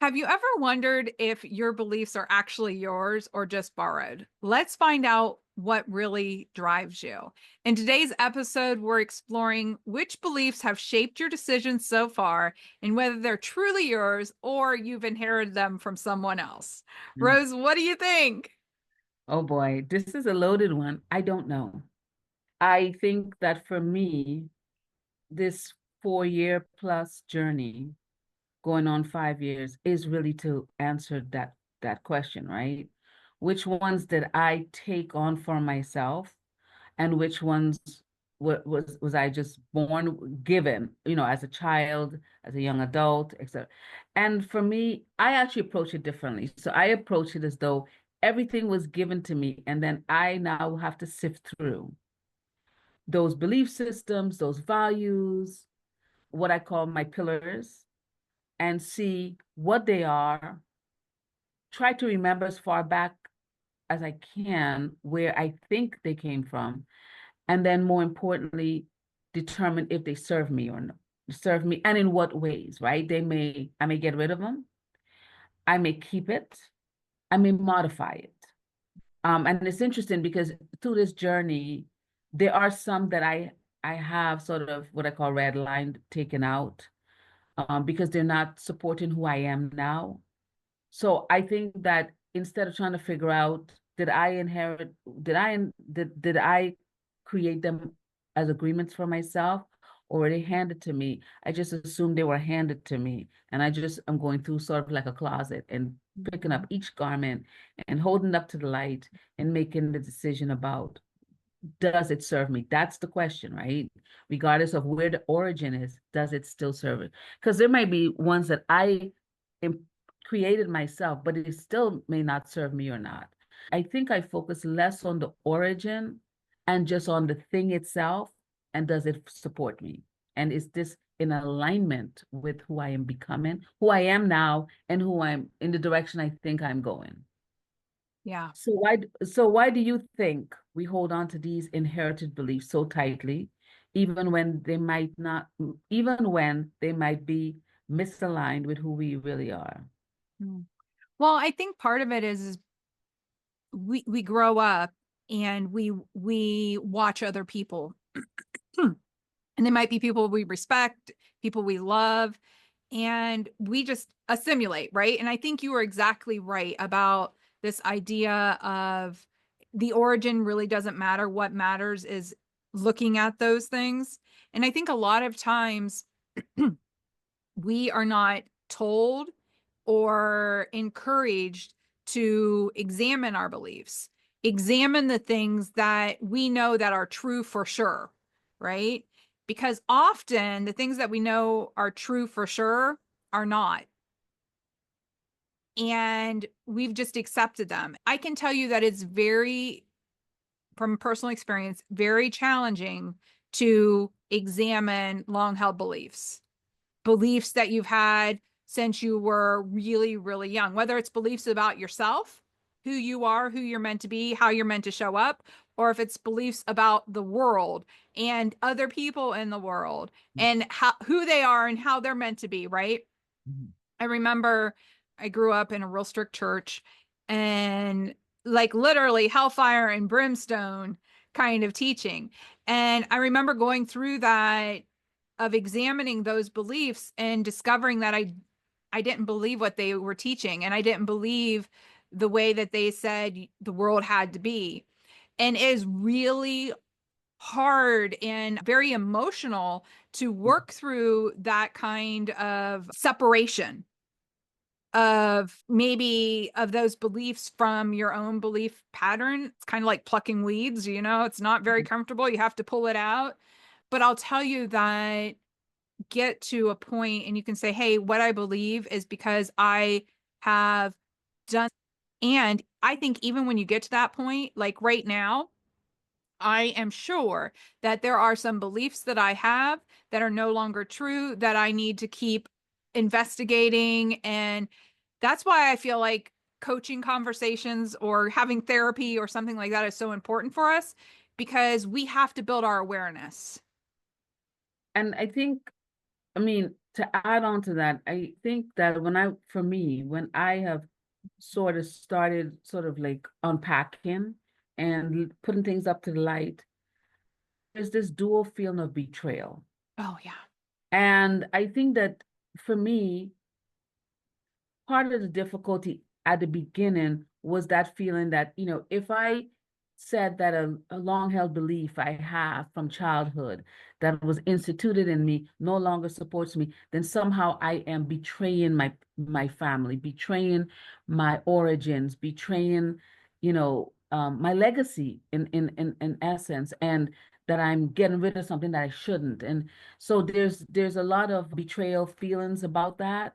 Have you ever wondered if your beliefs are actually yours or just borrowed? Let's find out what really drives you. In today's episode, we're exploring which beliefs have shaped your decisions so far and whether they're truly yours or you've inherited them from someone else. Mm. Rose, what do you think? Oh boy, this is a loaded one. I don't know. I think that for me, this 4 year plus journey, going on 5 years, is really to answer that question, right? Which ones did I take on for myself, and which ones was I just born given, as a child, as a young adult, etc. And for me, I actually approach it differently. So I approach it as though everything was given to me, and then I now have to sift through those belief systems, those values, what I call my pillars, and see what they are. Try to remember as far back as I can where I think they came from, and then more importantly, determine if they serve me or not. Serve me, and in what ways, right? I may get rid of them, I may keep it, I may modify it. And it's interesting because through this journey, there are some that I have sort of what I call red line taken out, because they're not supporting who I am now. So I think that instead of trying to figure out, did I inherit, did I create them as agreements for myself, or were they handed to me? I just assumed they were handed to me. And I just am going through sort of like a closet and picking up each garment and holding it up to the light and making the decision about, does it serve me? That's the question, right? Regardless of where the origin is, does it still serve it? Because there might be ones that I created myself, but it still may not serve me or not. I think I focus less on the origin and just on the thing itself, and does it support me? And is this in alignment with who I am becoming, who I am now, and who I'm in the direction I think I'm going? Yeah. So why do you think we hold on to these inherited beliefs so tightly, even when they might not, even when they might be misaligned with who we really are? Mm. Well, I think part of it is we grow up and we watch other people. And they might be people we respect, people we love, and we just assimilate, right? And I think you were exactly right about this idea of the origin really doesn't matter. What matters is looking at those things. And I think a lot of times we are not told or encouraged to examine our beliefs, examine the things that we know that are true for sure, right? Because often the things that we know are true for sure are not. And we've just accepted them. I can tell you that it's very, from personal experience, very challenging to examine long held beliefs, beliefs that you've had since you were really, really young, whether it's beliefs about yourself, who you are, who you're meant to be, how you're meant to show up, or if it's beliefs about the world and other people in the world and how who they are and how they're meant to be, right? Mhm. I remember I grew up in a real strict church and like literally hellfire and brimstone kind of teaching. And I remember going through that of examining those beliefs and discovering that I didn't believe what they were teaching and I didn't believe the way that they said the world had to be. And it is really hard and very emotional to work through that kind of separation of maybe of those beliefs from your own belief pattern. It's kind of like plucking weeds, it's not very comfortable. You have to pull it out. But I'll tell you that get to a point and you can say, hey, what I believe is because I have done. And I think even when you get to that point, like right now, I am sure that there are some beliefs that I have that are no longer true that I need to keep investigating. And that's why I feel like coaching conversations or having therapy or something like that is so important for us because we have to build our awareness. And I think, I mean, to add on to that, I think that for me, when I have sort of started sort of like unpacking and putting things up to the light, there's this dual feeling of betrayal. Oh, yeah. And I think that for me, part of the difficulty at the beginning was that feeling that, if I said that a long held belief I have from childhood that was instituted in me no longer supports me, then somehow I am betraying my family, betraying my origins, betraying, my legacy in essence, and that I'm getting rid of something that I shouldn't. And so there's a lot of betrayal feelings about that,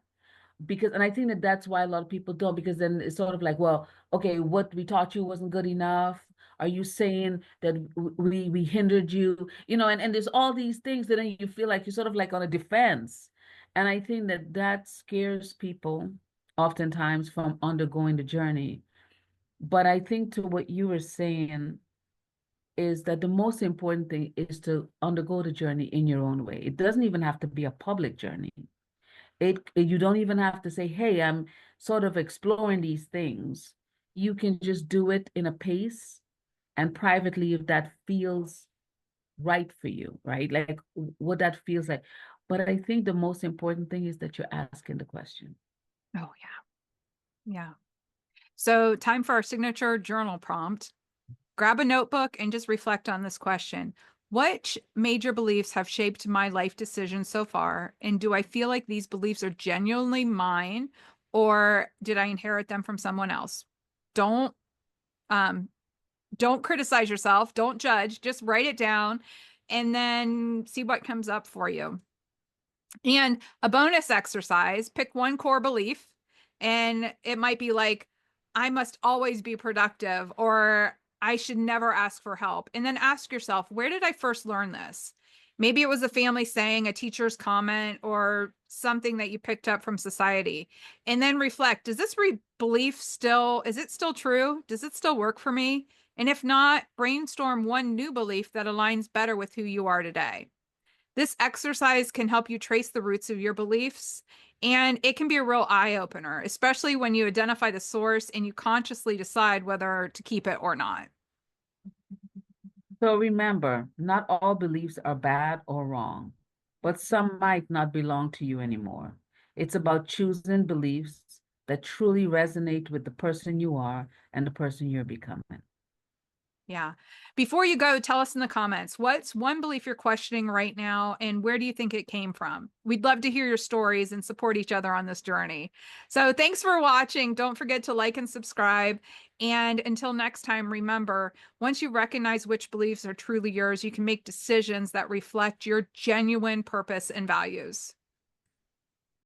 because, and I think that that's why a lot of people don't, because then it's sort of like, well, okay, what we taught you wasn't good enough. Are you saying that we hindered you, and there's all these things that then you feel like you're sort of like on a defense. And I think that that scares people oftentimes from undergoing the journey. But I think to what you were saying is that the most important thing is to undergo the journey in your own way. It doesn't even have to be a public journey. You don't even have to say, hey, I'm sort of exploring these things. You can just do it in a pace and privately if that feels right for you, right? Like what that feels like. But I think the most important thing is that you're asking the question. Oh, yeah. Yeah. So, time for our signature journal prompt. Grab a notebook and just reflect on this question. What major beliefs have shaped my life decisions so far? And do I feel like these beliefs are genuinely mine, or did I inherit them from someone else? Don't um don't criticize yourself, don't judge, just write it down and then see what comes up for you. And a bonus exercise, pick one core belief, and it might be like, I must always be productive, or I should never ask for help. And then ask yourself, where did I first learn this? Maybe it was a family saying, a teacher's comment, or something that you picked up from society. And then reflect, does this belief is it still true? Does it still work for me? And if not, brainstorm one new belief that aligns better with who you are today. This exercise can help you trace the roots of your beliefs, and it can be a real eye opener, especially when you identify the source and you consciously decide whether to keep it or not. So remember, not all beliefs are bad or wrong, but some might not belong to you anymore. It's about choosing beliefs that truly resonate with the person you are and the person you're becoming. Yeah. Before you go, tell us in the comments, what's one belief you're questioning right now, and where do you think it came from? We'd love to hear your stories and support each other on this journey. So thanks for watching. Don't forget to like and subscribe. And until next time, remember, once you recognize which beliefs are truly yours, you can make decisions that reflect your genuine purpose and values.